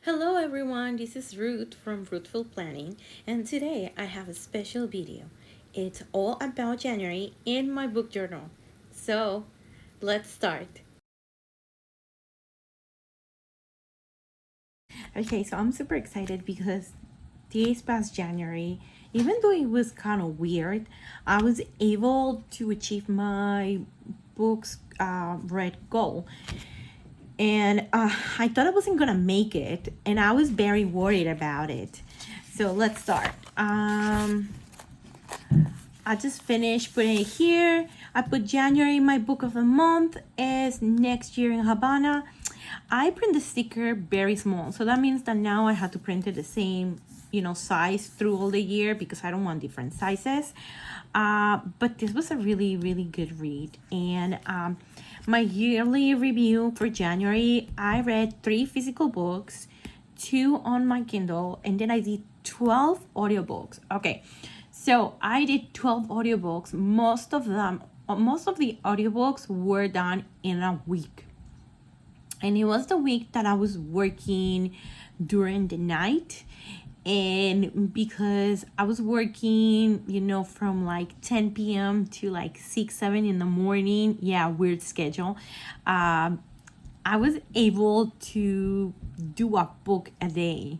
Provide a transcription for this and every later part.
Hello everyone, this is Ruth from Fruitful Planning, and today I have a special video. It's all about January in my book journal. So, let's start. Okay, so I'm super excited because this past January, even though it was kind of weird, I was able to achieve my book's read goal. And I thought I wasn't gonna make it, and I was very worried about it. So let's start. I just finished putting it here. I put January, my book of the month is next year in Havana. I print the sticker very small, so that means that now I have to print it the same, size through all the year because I don't want different sizes. But this was a really, really good read. And my yearly review for January, I read 3 physical books, 2 on my Kindle, and then I did 12 audiobooks. Okay, so I did 12 audiobooks. Most of the audiobooks were done in a week. And it was the week that I was working during the night. And because I was working, from like 10 p.m. to like 6, 7 in the morning, yeah, weird schedule. I was able to do a book a day.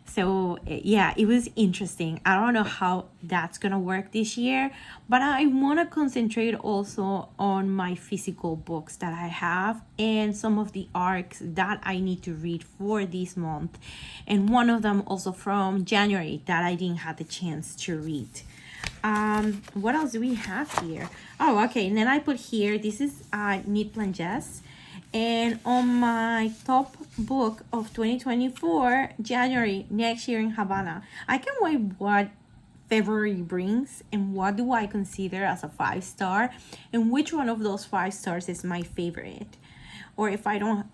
So yeah, it was interesting. I don't know how that's gonna work this year, but I want to concentrate also on my physical books that I have and some of the arcs that I need to read for this month, and one of them also from January that I didn't have the chance to read. What else do we have here? Oh, okay, and then I put here, this is Knit Planches. And on my top book of 2024, January, next year in Havana, I can wait what February brings and what do I consider as a 5-star and which one of those 5 stars is my favorite. Or if I don't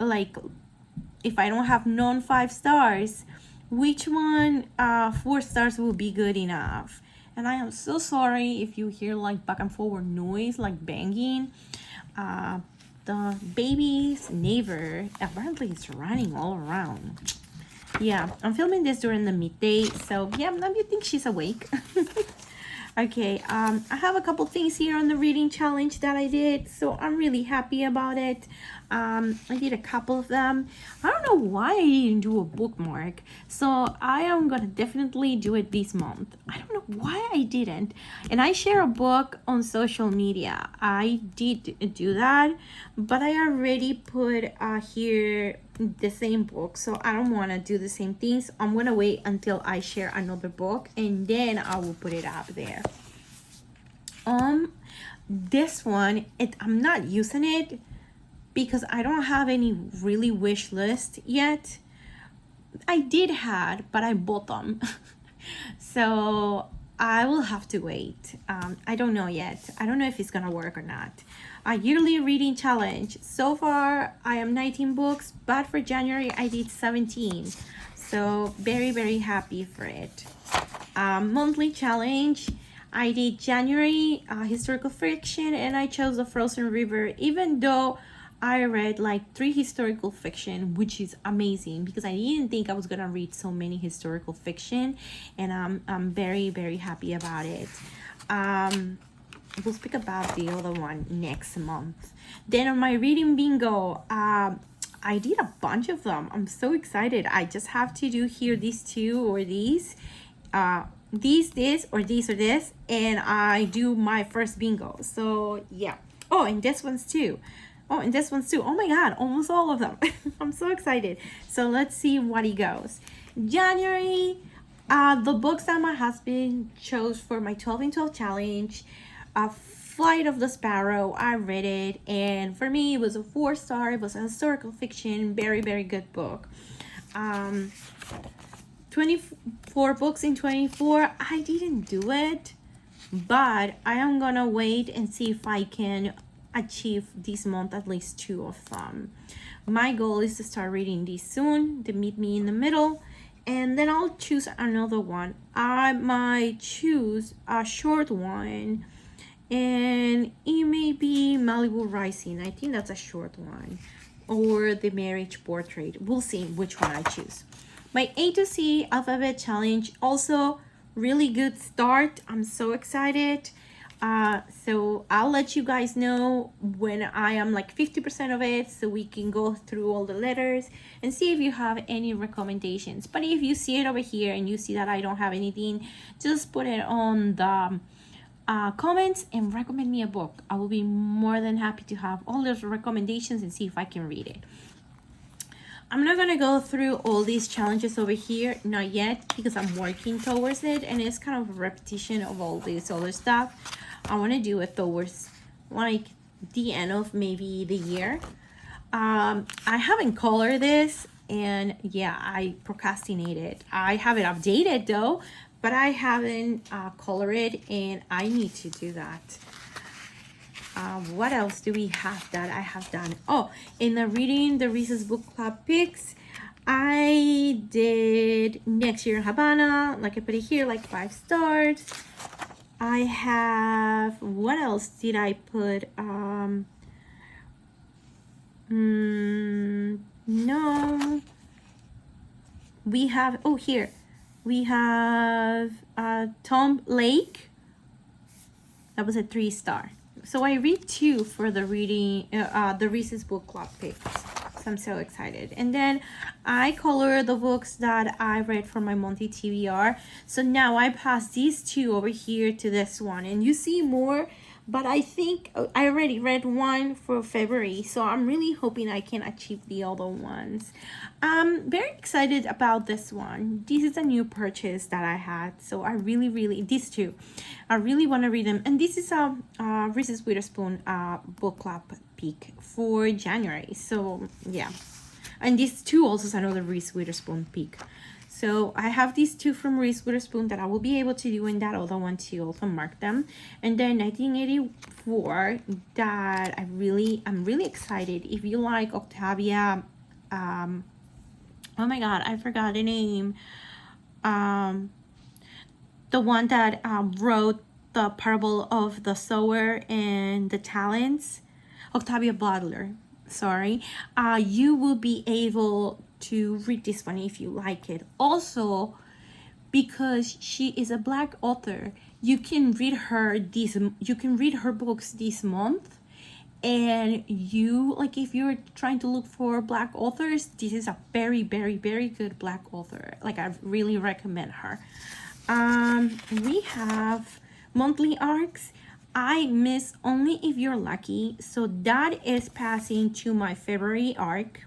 have non 5 stars, which one 4 stars will be good enough. And I am so sorry if you hear like back and forward noise, like banging. The baby's neighbor apparently is running all around. Yeah, I'm filming this during the midday, so yeah, you think she's awake. Okay, I have a couple things here on the reading challenge that I did, so I'm really happy about it. I did a couple of them. I don't know why I didn't do a bookmark, so I am gonna definitely do it this month. I don't know why I didn't. And I share a book on social media. I did do that, but I already put here the same book, so I don't want to do the same things. I'm gonna wait until I share another book and then I will put it up there. This one, I'm not using it because I don't have any really wish list yet. I did had, but I bought them. So I will have to wait. I don't know yet. I don't know if it's gonna work or not. A yearly reading challenge. So far, I am 19 books, but for January, I did 17. So very, very happy for it. Monthly challenge. I did January historical fiction, and I chose The Frozen River, even though I read like 3 historical fiction, which is amazing because I didn't think I was gonna read so many historical fiction, and I'm very, very happy about it. We'll speak about the other one next month. Then on my reading bingo, I did a bunch of them. I'm so excited. I just have to do here these 2 or these, this, or this, and I do my first bingo. So yeah. Oh, and this one's too. Oh, and this one's too. Oh my God, almost all of them. I'm so excited. So let's see what it goes. January, the books that my husband chose for my 12 in 12 challenge. Flight of the Sparrow, I read it, and for me it was a 4-star. It was a historical fiction, very, very good book. 24 books in 24, I didn't do it, but I am gonna wait and see if I can achieve this month at least 2 of them. My goal is to start reading these soon, to meet me in the middle, and then I'll choose another one. I might choose a short one, and it may be Malibu Rising. I think that's a short one. or the marriage portrait. We'll see which one I choose. My A to C alphabet challenge, also really good start. I'm so excited. So I'll let you guys know when I am like 50% of it, so we can go through all the letters and see if you have any recommendations. But if you see it over here and you see that I don't have anything, just put it on the comments and recommend me a book. I will be more than happy to have all those recommendations and see if I can read it. I'm not gonna go through all these challenges over here, not yet, because I'm working towards it and it's kind of a repetition of all this other stuff. I want to do it towards like the end of maybe the year. I haven't colored this, and yeah, I procrastinated. I have it updated though, but I haven't colored it, and I need to do that. What else do we have that I have done? Oh, in the reading the Reese's Book Club picks, I did Next Year in Havana, like I put it here, like 5 stars. I have, what else did I put? No. We have, oh, here. We have Tom Lake. That was a 3 star. So I read 2 for the reading, the Reese's Book Club picks. So I'm so excited. And then I color the books that I read for my monthly TBR. So now I pass these 2 over here to this one. And you see more, but I think I already read 1 for February. So I'm really hoping I can achieve the other ones. I'm very excited about this one. This is a new purchase that I had. So I really, these 2, I really want to read them. And this is a Reese's Witherspoon book club pick for January. So yeah, and these 2 also is another Reese Witherspoon pick. So I have these 2 from Reese Witherspoon that I will be able to do in that other one to also mark them. And then 1984 that I'm really excited. If you like Octavia, oh my god, I forgot the name. The one that wrote the Parable of the Sower and the Talents, Octavia Butler, sorry. You will be able to read this one if you like it. Also, because she is a Black author, you can read her books this month. And you, like, if you're trying to look for Black authors, this is a very good Black author. Like, I really recommend her. We have monthly arcs. I miss Only If You're Lucky, so that is passing to my February arc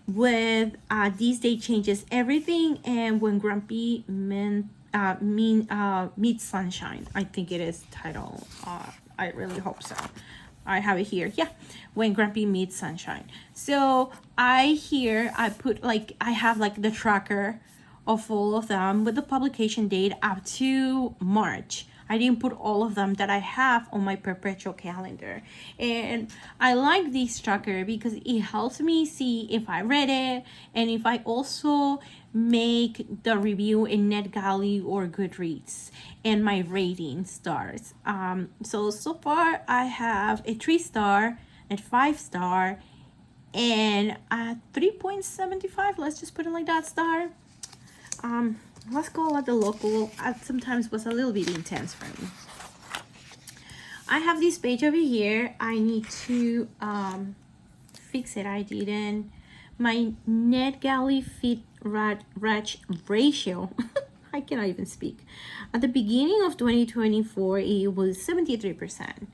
with These Day Changes Everything and When Grumpy Meets Sunshine. I think it is titled. I really hope so. I have it here. Yeah, When Grumpy Meets Sunshine. So I put like, I have like the tracker of all of them with the publication date up to March. I didn't put all of them that I have on my perpetual calendar. And I like this tracker because it helps me see if I read it and if I also make the review in NetGalley or Goodreads and my rating stars. So far I have a 3 star, a 5 star, and a 3.75. Let's just put it like that star. Let's go at the local. Sometimes was a little bit intense for me. I have this page over here. I need to fix it. I didn't. My NetGalley fit ratch ratio. I cannot even speak. At the beginning of 2024, it was 73%.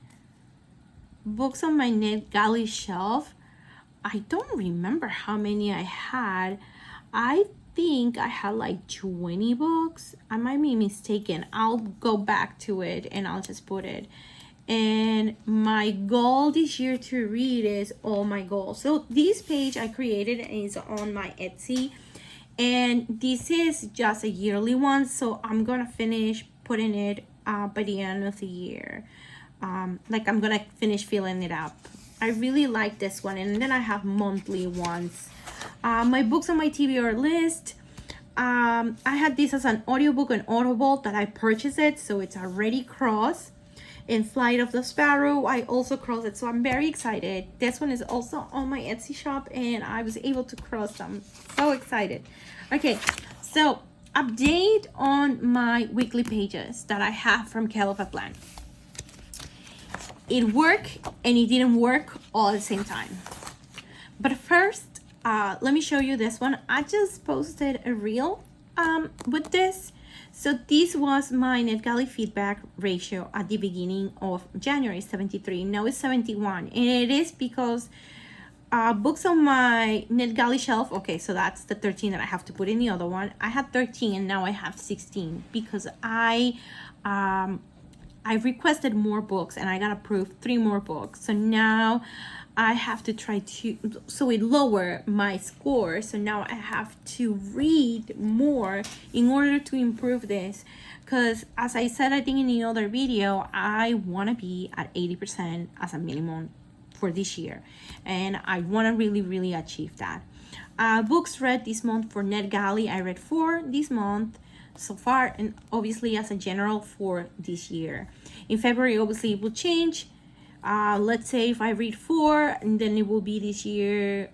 Books on my NetGalley shelf, I don't remember how many I had. I think I had like 20 books. I might be mistaken. I'll go back to it and I'll just put it. And my goal this year to read is all my goals. So this page I created is on my Etsy, and this is just a yearly one. So I'm gonna finish putting it by the end of the year. Like I'm gonna finish filling it up. I really like this one, and then I have monthly ones. My books on my TBR list. I had this as an audiobook on Audible that I purchased it, so it's already crossed. And Flight of the Sparrow, I also crossed it, so I'm very excited. This one is also on my Etsy shop, and I was able to cross them. So excited. Okay, so update on my weekly pages that I have from Care of a Plan. It worked and it didn't work all at the same time. But first, let me show you this one. I just posted a reel with this. So this was my NetGalley feedback ratio at the beginning of January, 73. Now it's 71. And it is because books on my NetGalley shelf, okay, so that's the 13 that I have to put in the other one. I had 13 and now I have 16 because I requested more books and I got approved 3 more books. So now I have to try to, so it lowered my score. So now I have to read more in order to improve this. Because as I said, I think in the other video, I want to be at 80% as a minimum for this year. And I want to really, really achieve that. Books read this month for NetGalley, I read 4 this month so far, and obviously as a general for this year. In February, obviously it will change. Let's say if I read 4, and then it will be this year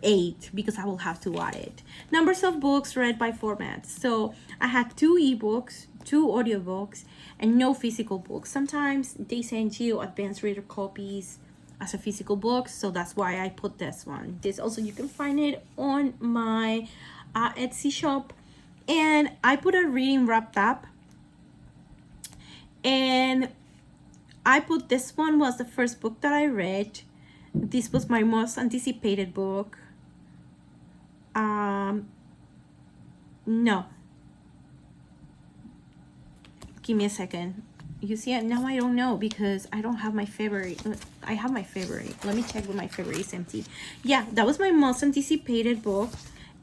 8, because I will have to add it. Numbers of books read by formats. So I had 2 ebooks, 2 audiobooks, and no physical books. Sometimes they send you advanced reader copies as a physical book, so that's why I put this one. This also, you can find it on my Etsy shop. And I put a reading wrapped up, and I put this one was the first book that I read. This was my most anticipated book. No. Give me a second. You see it? Now I don't know because I don't have my February. I have my February. Let me check with my February. It's empty. Yeah, that was my most anticipated book.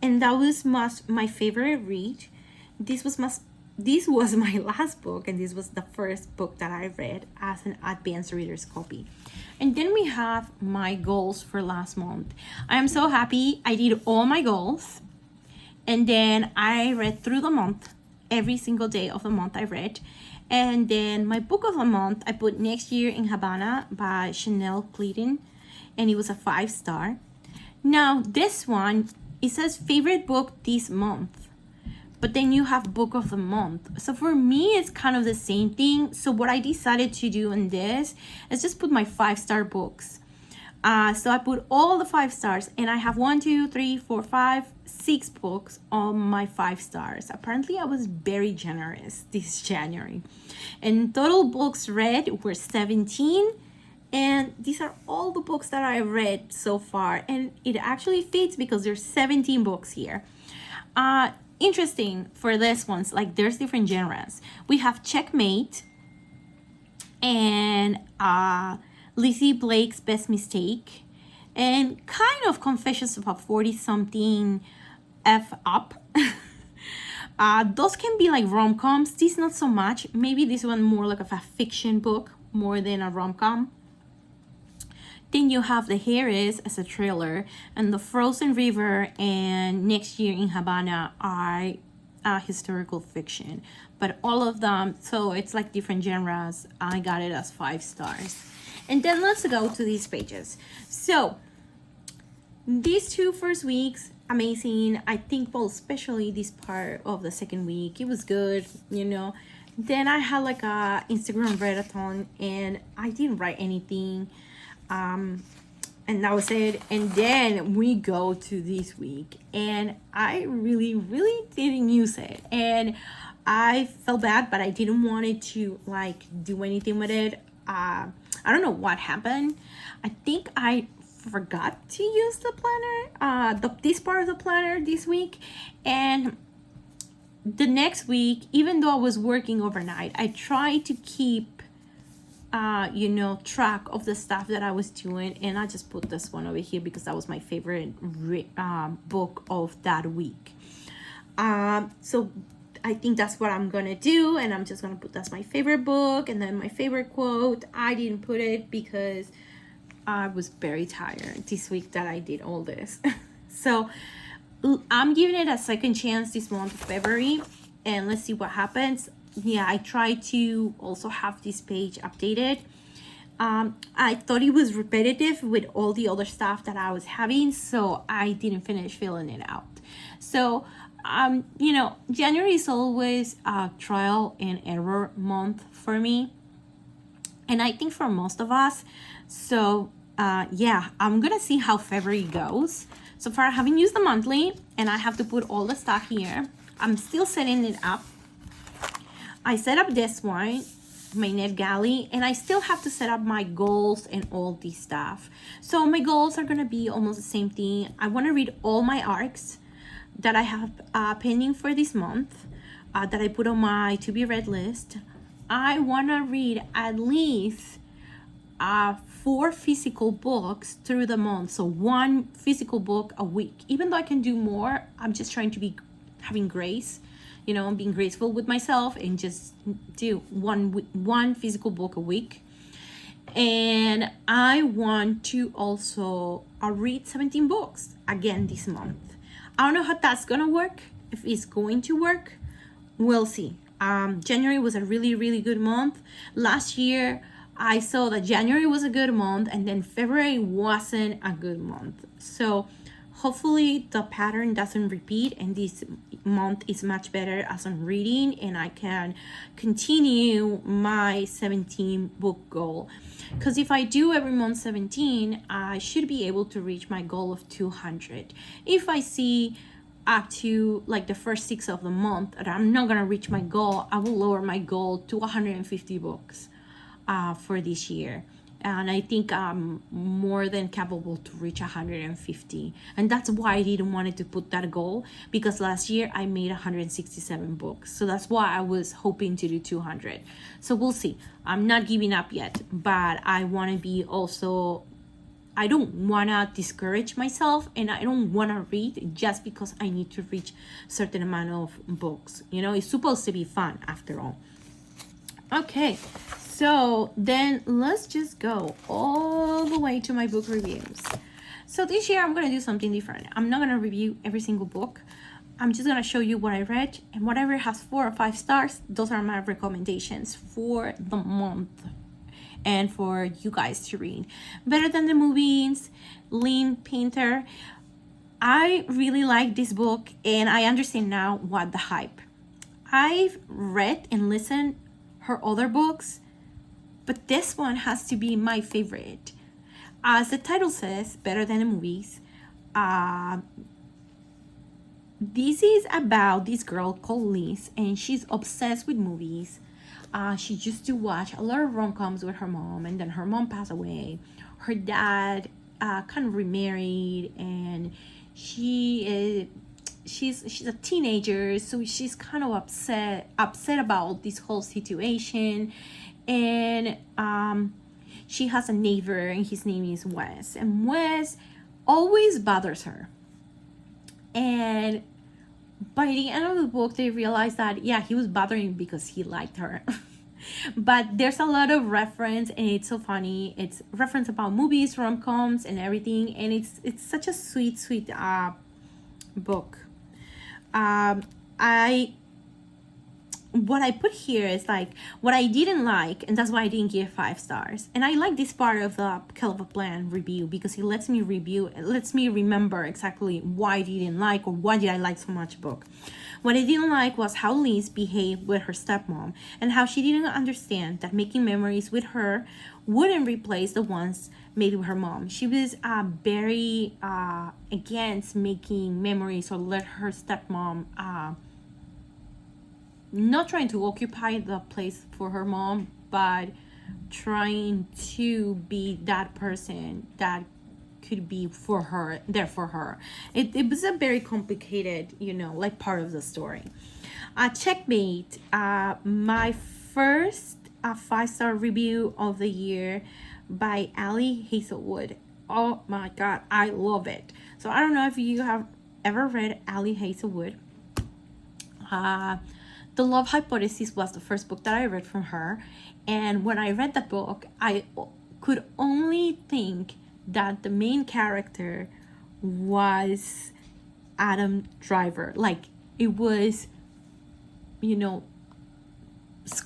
And that was my favorite read. This was my last book, and this was the first book that I read as an advanced reader's copy. And then we have my goals for last month. I am so happy I did all my goals, and then I read through the month. Every single day of the month I read. And then my book of the month, I put Next Year in Havana by Chanel Clayton, and it was a 5-star. Now this one, it says favorite book this month, but then you have book of the month. So for me, it's kind of the same thing. So what I decided to do in this is just put my 5-star books. So I put all the 5 stars, and I have 1, 2, 3, 4, 5, 6 books on my 5 stars. Apparently I was very generous this January, and total books read were 17. And these are all the books that I read so far, and it actually fits because there's 17 books here. Interesting for this ones, like there's different genres. We have Checkmate and Lizzie Blake's Best Mistake, and kind of Confessions of a 40-something F up. Those can be like rom-coms. This not so much. Maybe this one more like a fiction book more than a rom-com. Then you have The Heiress as a thriller, and The Frozen River and Next Year in Havana are historical fiction. But all of them, so it's like different genres. I got it as 5 stars. And then let's go to these pages. So these 2 first weeks, amazing. I think, well, especially this part of the second week, it was good, you know. Then I had like a Instagram readathon, and I didn't write anything. And that was it. And then we go to this week, and I really didn't use it, and I felt bad, but I didn't want it to like do anything with it. I don't know what happened. I think I forgot to use the planner, this part of the planner this week, and the next week, even though I was working overnight, I tried to keep track of the stuff that I was doing, and I just put this one over here because that was my favorite book of that week. So I think that's what I'm gonna do, and I'm just gonna put that's my favorite book, and then my favorite quote. I didn't put it because I was very tired this week that I did all this. So I'm giving it a second chance this month of February, and let's see what happens. yeah, I try to also have this page updated. I thought it was repetitive with all the other stuff that I was having, so I didn't finish filling it out. So, January is always a trial and error month for me, and I think for most of us. So, yeah, I'm gonna see how February goes. So far, I haven't used the monthly, and I have to put all the stuff here. I'm still setting it up. I set up this one, my NetGalley, and I still have to set up my goals and all this stuff. So my goals are gonna be almost the same thing. I want to read all my arcs that I have pending for this month, that I put on my to be read list. I want to read at least 4 physical books through the month, so 1 physical book a week. Even though I can do more, I'm just trying to be having grace, being graceful with myself, and just do one physical book a week. And I want to also read 17 books again this month. I don't know how that's gonna work. If it's going to work, we'll see. January was a really, really good month. Last year, I saw that January was a good month, and then February wasn't a good month. So hopefully the pattern doesn't repeat, and this month is much better as I'm reading, and I can continue my 17 book goal. Because if I do every month 17, I should be able to reach my goal of 200. If I see up to like the first 6 of the month that I'm not gonna reach my goal, I will lower my goal to 150 books for this year. And I think I'm more than capable to reach 150. And that's why I didn't want to put that goal, because last year I made 167 books. So that's why I was hoping to do 200. So we'll see. I'm not giving up yet, but I want to be also, I don't want to discourage myself, and I don't want to read just because I need to reach a certain amount of books. It's supposed to be fun after all. Okay, so then let's just go all the way to my book reviews. So this year I'm going to do something different. I'm not going to review every single book. I'm just going to show you what I read, and whatever has 4 or 5 stars, those are my recommendations for the month and for you guys to read. Better Than the Movies, Lean Painter. I really like this book, and I understand now what the hype. I've read and listened her other books, but this one has to be my favorite. As the title says, Better Than the Movies, this is about this girl called Liz, and she's obsessed with movies. She used to watch a lot of rom-coms with her mom, and then her mom passed away. Her dad kind of remarried, and she's a teenager, so she's kind of upset about this whole situation. And she has a neighbor, and his name is Wes, and Wes always bothers her. And by the end of the book, they realize that he was bothering because he liked her. But there's a lot of reference, and it's so funny. It's reference about movies, rom-coms, and everything, and it's such a sweet book. What I put here is like what I didn't like, and that's why I didn't give 5 stars. And I like this part of the Kill of a Plan review, because it lets me remember exactly why I didn't like, or why did I like so much book. What I didn't like was how Liz behaved with her stepmom, and how she didn't understand that making memories with her wouldn't replace the ones made with her mom. She was very against making memories, or let her stepmom not trying to occupy the place for her mom, but trying to be that person that could be for her, there for her. It was a very complicated, like part of the story. Checkmate, my first 5-star review of the year by Ali Hazelwood. Oh my god, I love it. So I don't know if you have ever read Ali Hazelwood. The Love Hypothesis was the first book that I read from her, and when I read that book, I could only think that the main character was Adam Driver. Like, it was,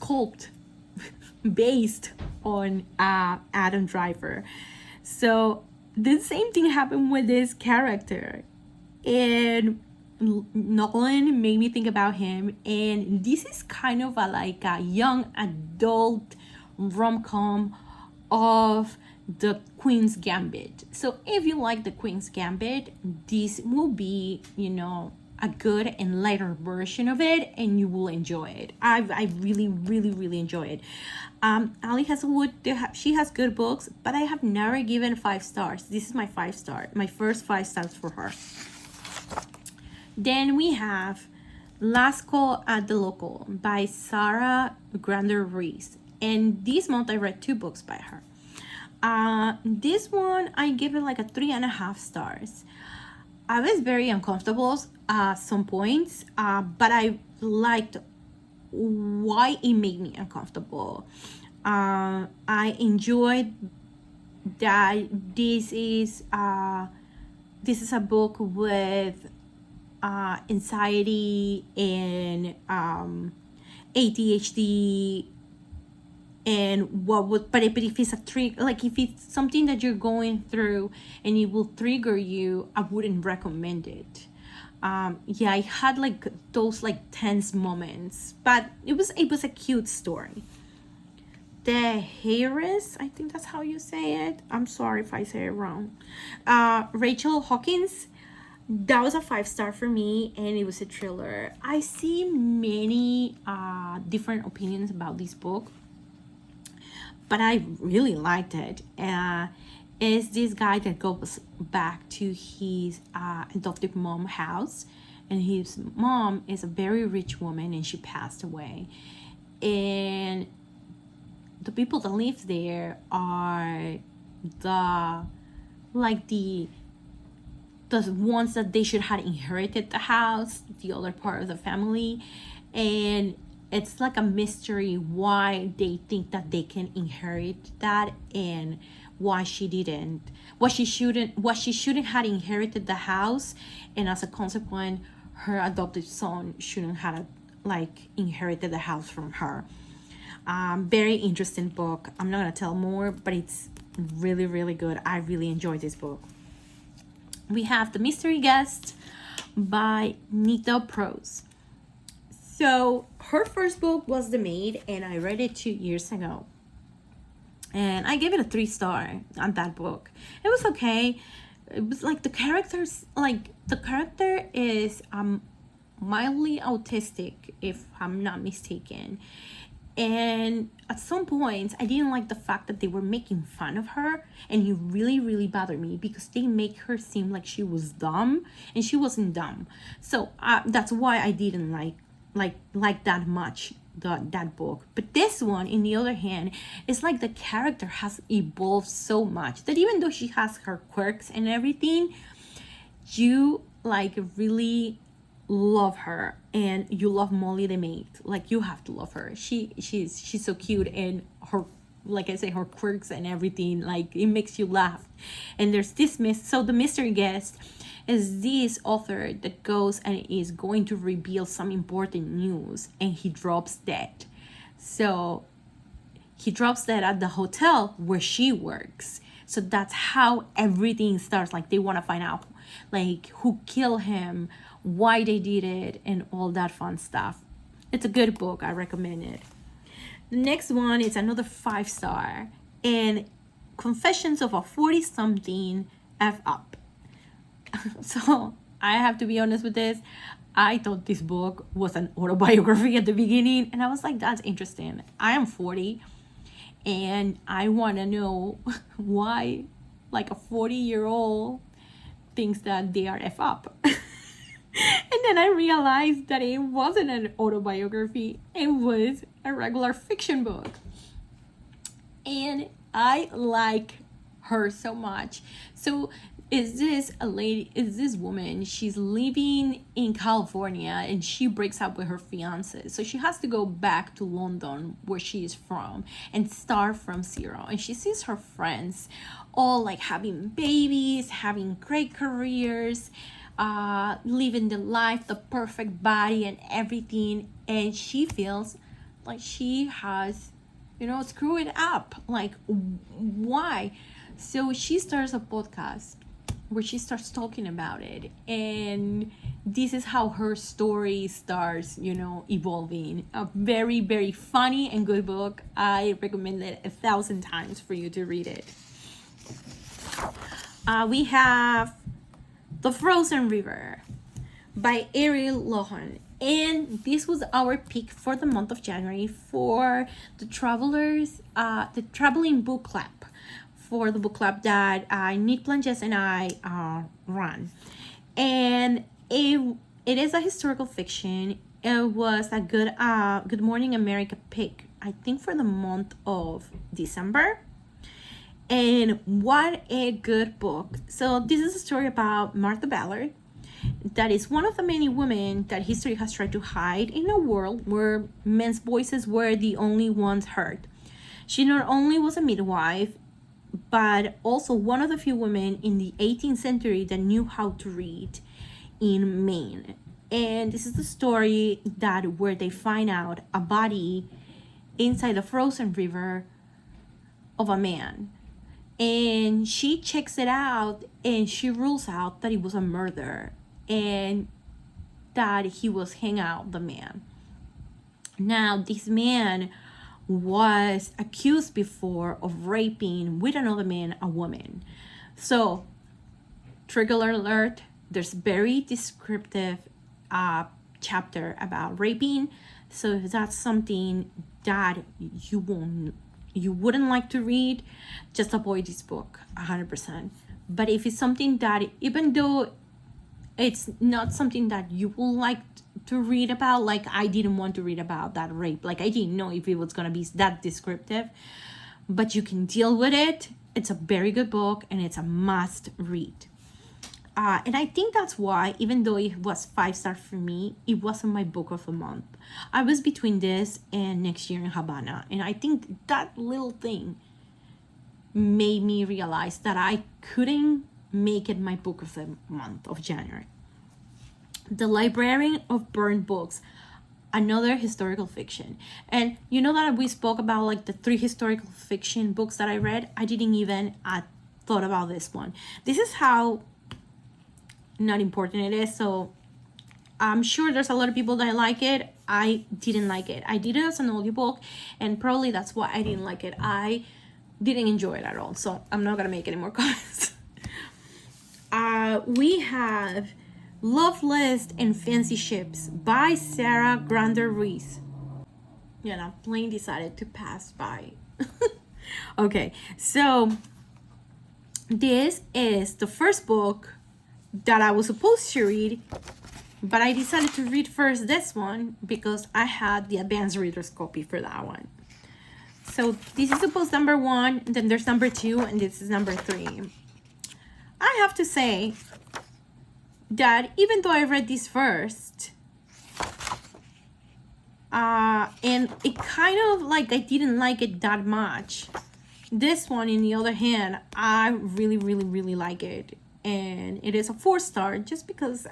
sculpt based on Adam Driver. So the same thing happened with this character, and Nolan made me think about him. And this is kind of like a young adult rom-com of the Queen's Gambit. So if you like the Queen's Gambit, this will be, a good and lighter version of it, and you will enjoy it. I really, really, really enjoy it. Ali Hazelwood, she has good books, but I have never given 5 stars. This is my 5 star, my first 5 stars for her. Then we have Last Call at the Local by Sarah Grander Reese. And this month I read 2 books by her. This one I give it like a 3.5 stars. I was very uncomfortable at some points, but I liked why it made me uncomfortable. I enjoyed that this is a book with anxiety and ADHD, and but if it's a trick, like if it's something that you're going through and it will trigger you, I wouldn't recommend it. I had like those like tense moments, but it was a cute story. The Harris, I think that's how you say it. I'm sorry if I say it wrong. Rachel Hawkins, that was a 5 star for me, and it was a thriller. I see many different opinions about this book, but I really liked it. It's this guy that goes back to his adoptive mom's house, and his mom is a very rich woman, and she passed away. And the people that live there are the ones that they should have inherited the house, the other part of the family. And it's like a mystery why they think that they can inherit that, and why she didn't, what she shouldn't have inherited the house, and as a consequence her adopted son shouldn't have inherited the house from her. Very interesting book. I'm not gonna tell more, but it's really, really good. I really enjoyed this book. We have The Mystery Guest by Nita Prose. So her first book was The Maid, and I read it 2 years ago, and I gave it a 3 star on that book. It was okay. It was like the character is mildly autistic, if I'm not mistaken. And at some points I didn't like the fact that they were making fun of her, and it really, really bothered me because they make her seem like she was dumb, and she wasn't dumb. So that's why I didn't like that much that book. But this one, in the other hand, it's like the character has evolved so much that even though she has her quirks and everything, you really love her, and you love Molly the maid. Like, you have to love her. She's so cute, and her, like I say, her quirks and everything, like, it makes you laugh. And there's this so The Mystery Guest is this author that goes and is going to reveal some important news, and he drops dead. So he drops dead at the hotel where she works. So that's how everything starts. Like, they want to find out who killed him, why they did it, and all that fun stuff. It's a good book. I recommend it. The next one is another 5 star, and Confessions of a 40-something F up. So I have to be honest with this. I thought this book was an autobiography at the beginning, and I was like, that's interesting. I am 40, and I want to know why a 40-year-old thinks that they are F up. And then I realized that it wasn't an autobiography. It was a regular fiction book. And I like her so much. So is this woman, she's living in California, and she breaks up with her fiance. So she has to go back to London, where she is from, and start from zero. And she sees her friends all having babies, having great careers, living the life, the perfect body and everything. And she feels like she has, screw it up. Like, why? So she starts a podcast where she starts talking about it, and this is how her story starts, evolving. A very, very funny and good book. I recommend it 1,000 times for you to read it. We have The Frozen River by Ariel Lohan. And this was our pick for the month of January for the traveling book club, for the book club that Nick Blanches and I run. And it is a historical fiction. It was a Good Morning America pick, I think, for the month of December. And what a good book. So this is a story about Martha Ballard, that is one of the many women that history has tried to hide in a world where men's voices were the only ones heard. She not only was a midwife, but also one of the few women in the 18th century that knew how to read in Maine. And this is the story where they find out a body inside the frozen river of a man. And she checks it out and she rules out that it was a murder and that he was hanging out the man. Now, this man was accused before of raping with another man a woman. So, trigger alert, there's very descriptive chapter about raping. So if that's something that you wouldn't like to read, just avoid this book 100%. But if it's something that, even though it's not something that you will like to read about, like I didn't want to read about that rape, like I didn't know if it was going to be that descriptive, but you can deal with it. It's a very good book and it's a must read. And I think that's why, even though it was 5-star for me, it wasn't my book of the month. I was between this and Next Year in Havana, and I think that little thing made me realize that I couldn't make it my book of the month of January. The Librarian of Burned Books, another historical fiction. And you know that we spoke about like the 3 historical fiction books that I read. I didn't even thought about this one. This is how not important it is. So I'm sure there's a lot of people that like it. I didn't like it. I did it as an audiobook, and probably that's why I didn't like it. I didn't enjoy it at all. So I'm not gonna make any more comments. We have Love List and Fancy Ships by Sarah Grander Ruiz. Yeah, I plain decided to pass by. Okay, so this is the first book that I was supposed to read, but I decided to read first this one because I had the advanced reader's copy for that one. So this is supposed number 1, then there's number 2, and this is number 3. I have to say that even though I read this first, and it kind of like I didn't like it that much, this one, on the other hand, I really, really, really like it. And it is a 4-star just because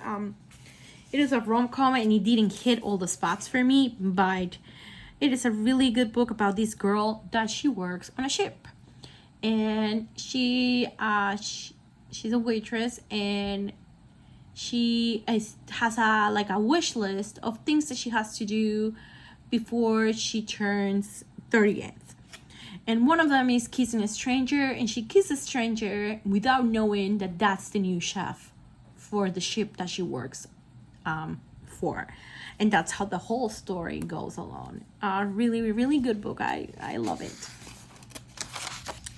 it is a rom-com and it didn't hit all the spots for me, but it is a really good book about this girl that she works on a ship, and she's a waitress, and she has a wish list of things that she has to do before she turns 30th. And one of them is kissing a stranger, and she kisses a stranger without knowing that that's the new chef for the ship that she works for. And that's how the whole story goes along. Really, really good book. I love it.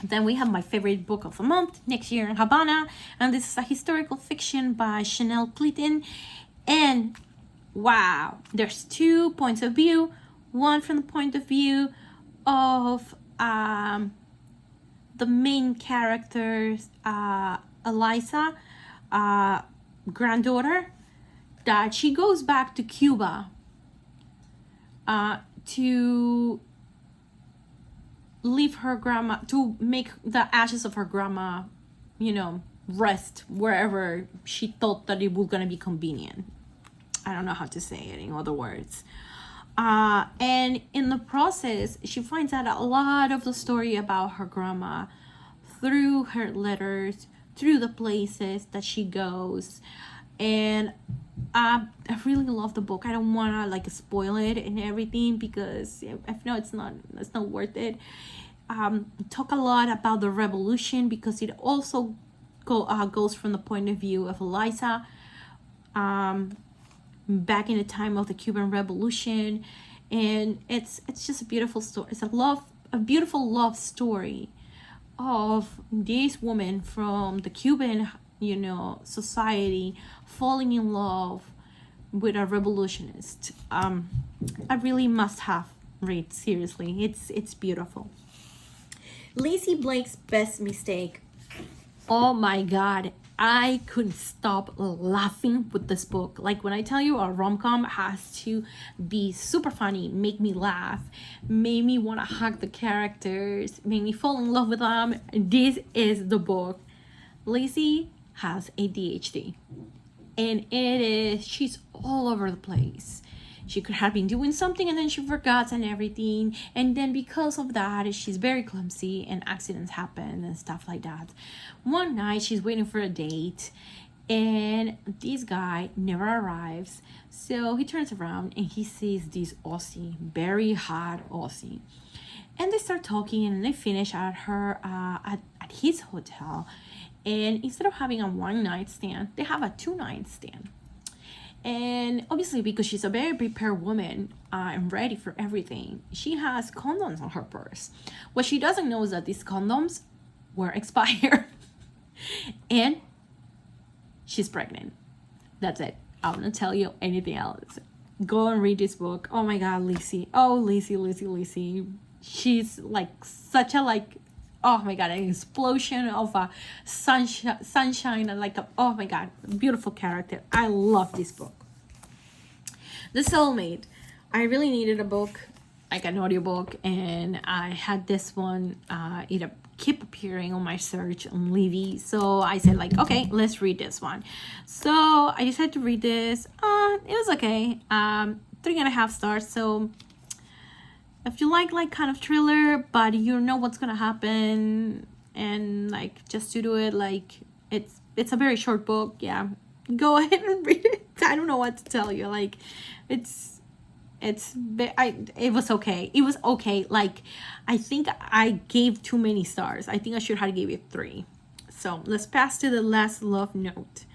Then we have my favorite book of the month, Next Year in Havana. And this is a historical fiction by Chanel Clinton. And wow, there's 2 points of view. One from the point of view of the main character's Eliza, granddaughter, that she goes back to Cuba to leave her grandma, to make the ashes of her grandma, rest wherever she thought that it was gonna be convenient. I don't know how to say it in other words. And in the process, she finds out a lot of the story about her grandma through her letters, through the places that she goes. And I really love the book. I don't want to like spoil it and everything because I know it's not worth it. Talk a lot about the revolution because it also goes from the point of view of Eliza, back in the time of the Cuban Revolution, and it's just a beautiful story. It's a beautiful love story of this woman from the Cuban, society falling in love with a revolutionist. I really must have read, seriously. It's beautiful. Lacey Blake's Best Mistake. Oh my god, I couldn't stop laughing with this book. Like, when I tell you a rom-com has to be super funny, make me laugh, made me want to hug the characters, made me fall in love with them, this is the book. Lacey has ADHD, and she's all over the place. She could have been doing something and then she forgot and everything, and then because of that she's very clumsy and accidents happen and stuff like that. One night she's waiting for a date and this guy never arrives, so he turns around and he sees this Aussie, very hot Aussie, and they start talking and they finish at his hotel, and instead of having a one night stand they have a 2-night stand. And obviously, because she's a very prepared woman and ready for everything, she has condoms on her purse. What she doesn't know is that these condoms were expired. And she's pregnant. That's it. I'm not tell you anything else. Go and read this book. Oh my god, Lacey. Oh, Lacey. She's like such a oh my god, an explosion of a sunshine and oh my god, beautiful character. I love this book. The Soulmate. I really needed a book, like an audiobook, and I had this one. It kept appearing on my search on Libby, so I said okay, let's read this one. So I decided to read this. It was okay. 3.5 stars. So if you like kind of thriller, but you know what's gonna happen, and just to do it, it's a very short book. Yeah, go ahead and read it. I don't know what to tell you. It was okay. It was okay. I think I gave too many stars. I think I should have gave it 3. So let's pass to The Last Love Note.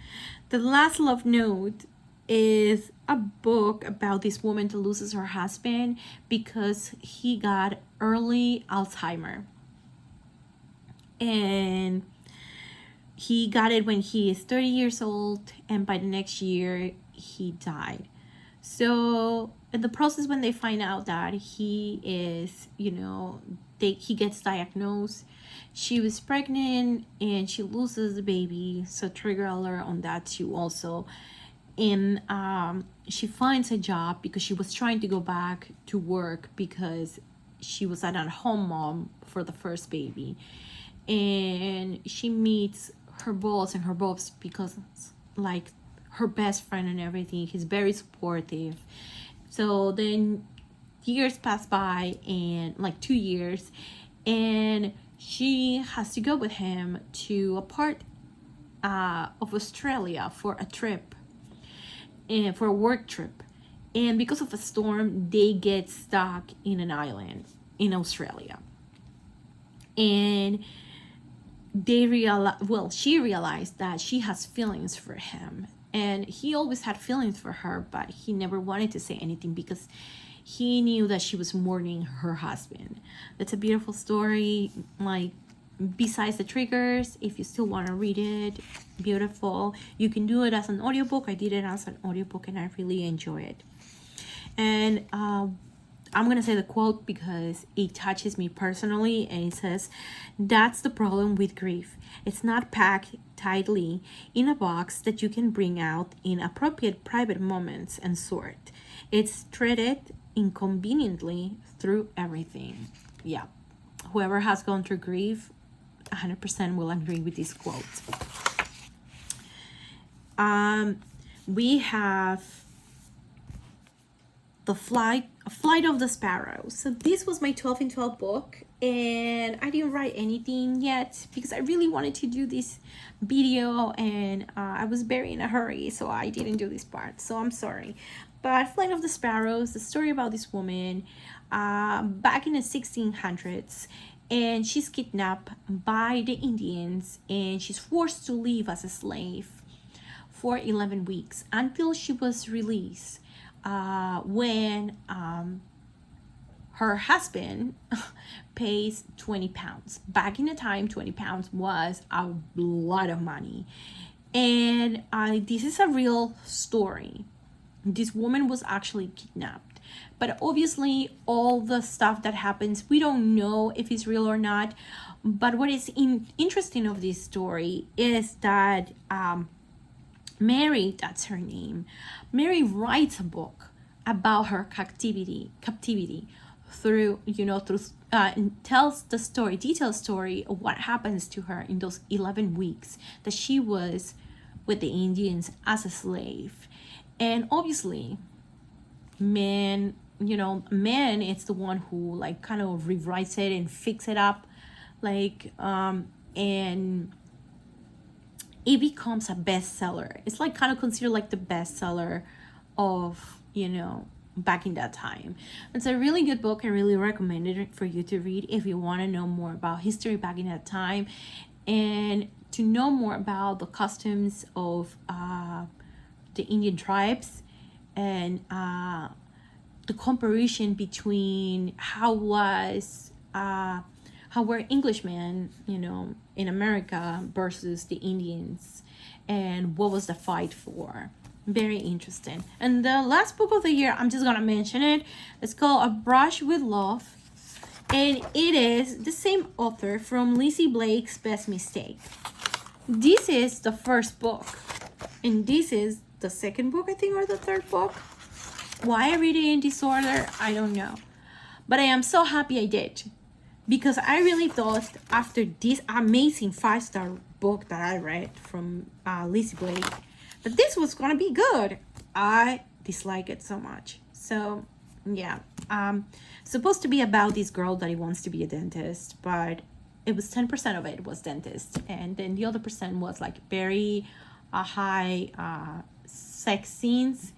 The Last Love Note is a book about this woman that loses her husband because he got early Alzheimer, and he got it when he is 30 years old, and by the next year he died. So in the process, when they find out that he is, he gets diagnosed, she was pregnant and she loses the baby, so trigger alert on that too also. And she finds a job because she was trying to go back to work because she was an at-home mom for the first baby. And she meets her boss, and her boss, because her best friend and everything, he's very supportive. So then years pass by, and 2 years, and she has to go with him to a part of Australia for a trip, and for a work trip. And because of a storm, they get stuck in an island in Australia. And she realized that she has feelings for him, and he always had feelings for her, but he never wanted to say anything because he knew that she was mourning her husband. That's a beautiful story. Besides the triggers, if you still want to read it, beautiful. You can do it as an audiobook. I did it as an audiobook and I really enjoy it. And I'm going to say the quote because it touches me personally, and it says, "That's the problem with grief. It's not packed tightly in a box that you can bring out in appropriate private moments and sort. It's threaded inconveniently through everything." Yeah. Whoever has gone through grief 100% will agree with this quote. We have the Flight of the Sparrow. So this was my 12 in 12 book, and I didn't write anything yet because I really wanted to do this video, and I was very in a hurry, so I didn't do this part, so I'm sorry. But Flight of the Sparrows, the story about this woman back in the 1600s, and she's kidnapped by the Indians, and she's forced to live as a slave for 11 weeks until she was released, when her husband pays 20 pounds. Back in the time, 20 pounds was a lot of money. And this is a real story. This woman was actually kidnapped. But obviously, all the stuff that happens, we don't know if it's real or not. But what is interesting of this story is that Mary, that's her name, Mary writes a book about her captivity through, tells the story, detailed story of what happens to her in those 11 weeks that she was with the Indians as a slave. And obviously, man it's the one who like kind of rewrites it and fix it up, and it becomes a bestseller. It's like kind of considered like the bestseller of, back in that time. It's a really good book. I really recommend it for you to read if you want to know more about history back in that time, and to know more about the customs of the Indian tribes, and the comparison between how were Englishmen, in America versus the Indians, and what was the fight for. Very interesting. And the last book of the year, I'm just gonna mention it. It's called A Brush with Love, and it is the same author from Lizzie Blake's Best Mistake. This is the first book, and this is the second book, I think, or the third book. Why I read it in this order, I don't know. But I am so happy I did, because I really thought after this amazing 5-star book that I read from Lizzie Blake, that this was gonna be good. I dislike it so much. So yeah, supposed to be about this girl that wants to be a dentist, but it was 10% of it was dentist, and then the other percent was like very high sex scenes,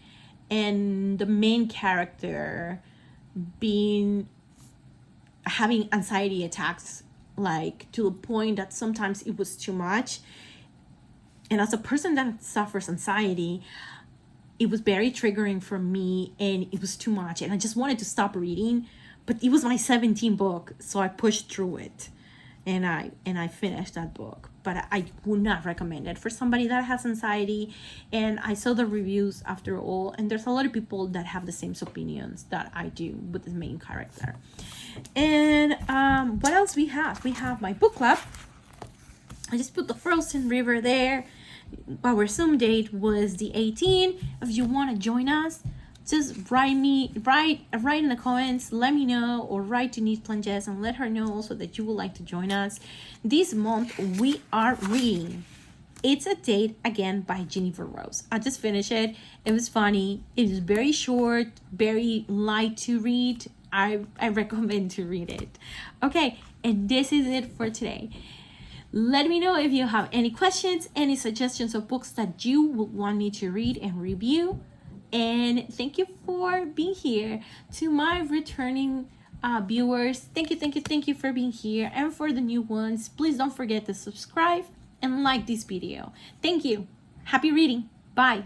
and the main character having anxiety attacks, like to the point that sometimes it was too much. And as a person that suffers anxiety, it was very triggering for me, and it was too much, and I just wanted to stop reading. But it was my 17th book, so I pushed through it, and I finished that book. But I would not recommend it for somebody that has anxiety. And I saw the reviews after all, and there's a lot of people that have the same opinions that I do with the main character. And what else we have? We have my book club. I just put the Frozen River there. Our Zoom date was the 18th. If you want to join us, just write in the comments, let me know, or write to Niche Planches and let her know also that you would like to join us. This month we are reading It's a Date Again by Jennifer Rose. I just finished it. It was funny. It is very short, very light to read. I recommend to read it. Okay, and this is it for today. Let me know if you have any questions, any suggestions of books that you would want me to read and review. And thank you for being here. To my returning viewers, thank you for being here. And for the new ones, please don't forget to subscribe and like this video. Thank you. Happy reading. Bye.